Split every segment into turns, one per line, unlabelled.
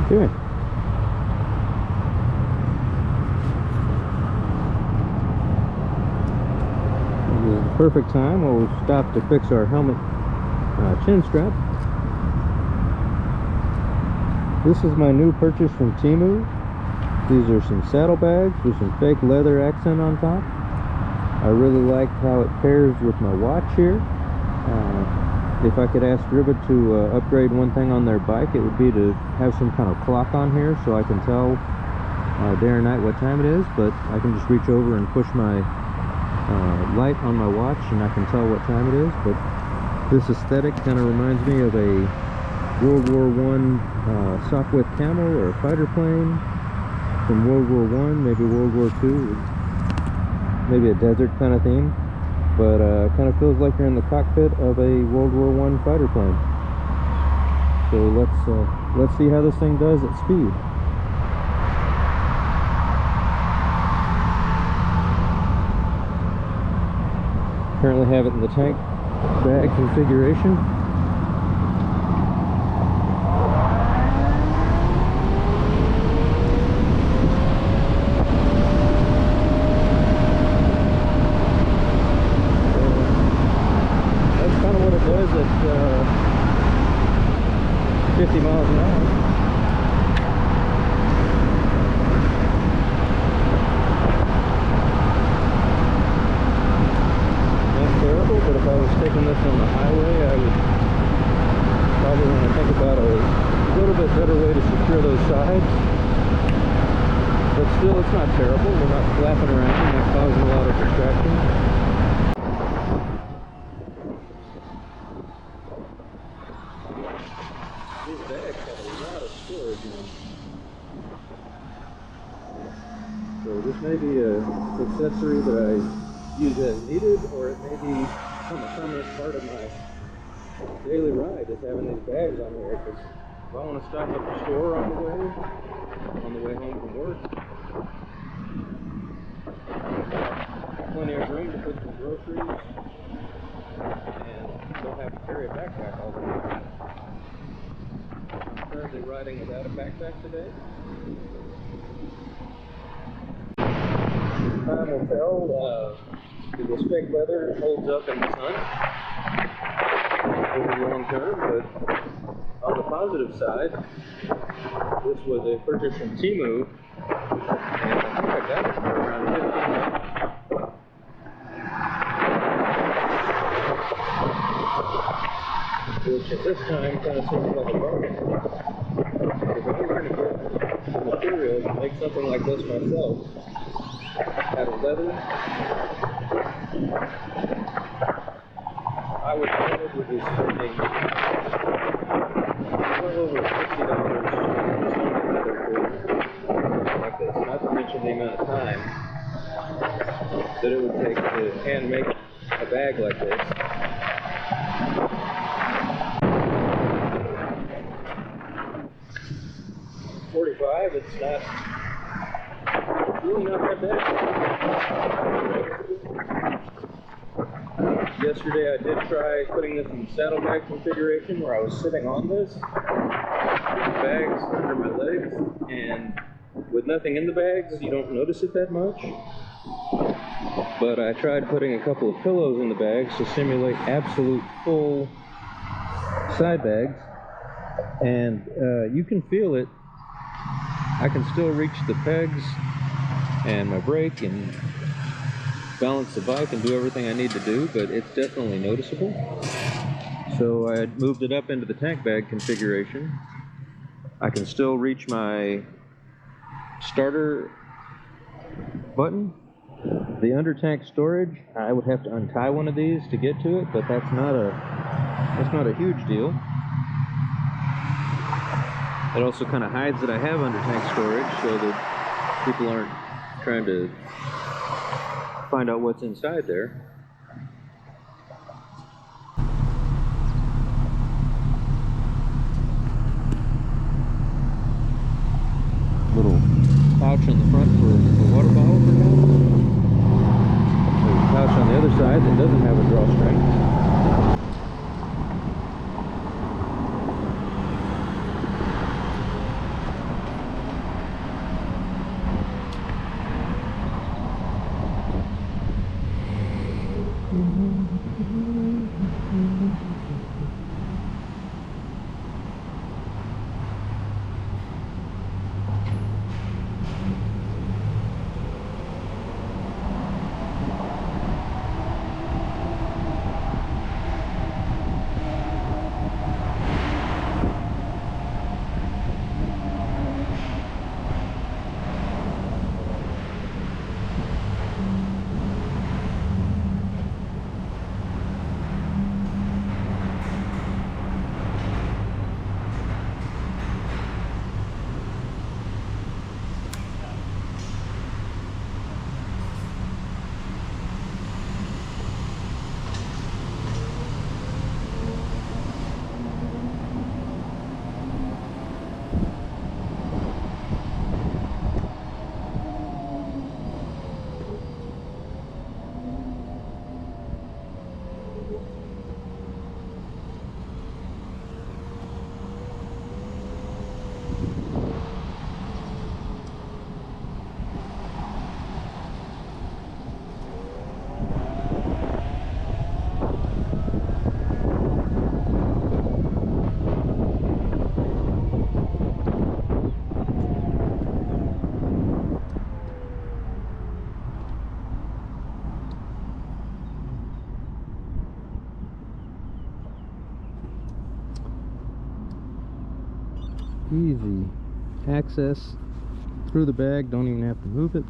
Okay. The perfect time we'll stop to fix our helmet chin strap. This is my new purchase from Temu. These are some saddlebags with some fake leather accent on top. I really like how it pairs with my watch here. If I could ask Ryvid to upgrade one thing on their bike, it would be to have some kind of clock on here so I can tell day or night what time it is, but I can just reach over and push my light on my watch and I can tell what time it is. But this aesthetic kind of reminds me of a World War I Sopwith camel or a fighter plane from World War I, maybe World War II, maybe a desert kind of theme. But kind of feels like you're in the cockpit of a World War I fighter plane. So let's see how this thing does at speed. Currently have it in the tank bag configuration. That's kind of what it does at 50 miles an hour. But if I was taking this on the highway, I would probably want to think about a little bit better way to secure those sides. But still, it's not terrible. We're not flapping around and not causing a lot of distraction. These bags have a lot of storage in them. So this may be an accessory that I use as needed, or it may be a permanent part of my daily ride, is having these bags on here, because if I want to stop at the store on the way home from work, plenty of room to put some groceries and don't have to carry a backpack all the time. I'm currently riding without a backpack today. Time will tell if this fake leather holds up in the sun over the long term, but on the positive side, this was a purchase from Temu, and I think I got it for around $15, which at this time kind of seems like a bargain. If I'm going to get the material to make something like this myself, out of leather, I would probably be spending well over $60 for something like this, not to mention the amount of time that it would take to hand make a bag like this. $45, it's really not that bad. Yesterday I did try putting this in saddlebag configuration where I was sitting on this with bags under my legs, and with nothing in the bags you don't notice it that much. But I tried putting a couple of pillows in the bags to simulate absolute full side bags, and you can feel it. I can still reach the pegs and my brake and balance the bike and do everything I need to do, but it's definitely noticeable. So I moved it up into the tank bag configuration. I can still reach my starter button. The under tank storage, I would have to untie one of these to get to it, but that's not a huge deal. It also kind of hides that I have under tank storage so that people aren't trying to find out what's inside there. Little pouch in the front for the water bottle, perhaps. There's a pouch on the other side that doesn't have a drawstring. Easy access through the bag, don't even have to move it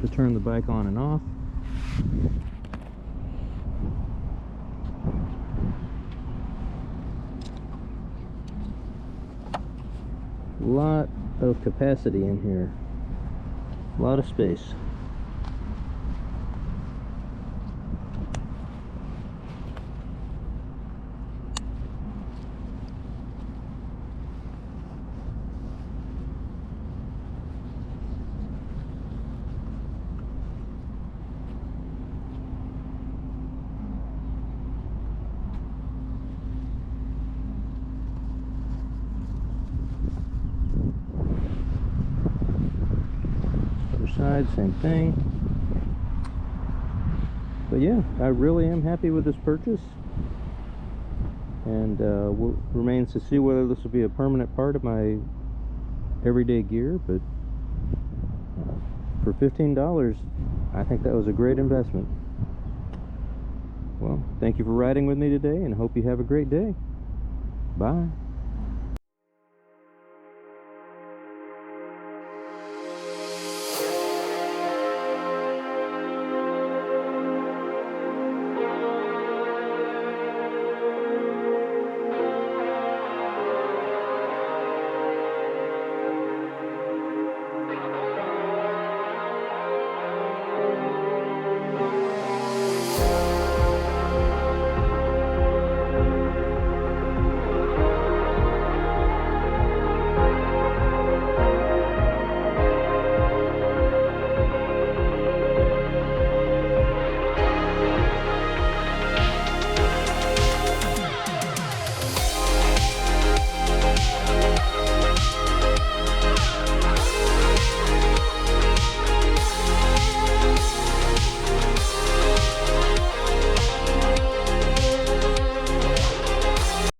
to turn the bike on and off. Lot of capacity in here, a lot of space. Side, same thing. But yeah, I really am happy with this purchase, and remains to see whether this will be a permanent part of my everyday gear. But for $15, I think that was a great investment. Well, thank you for riding with me today, and hope you have a great day. Bye.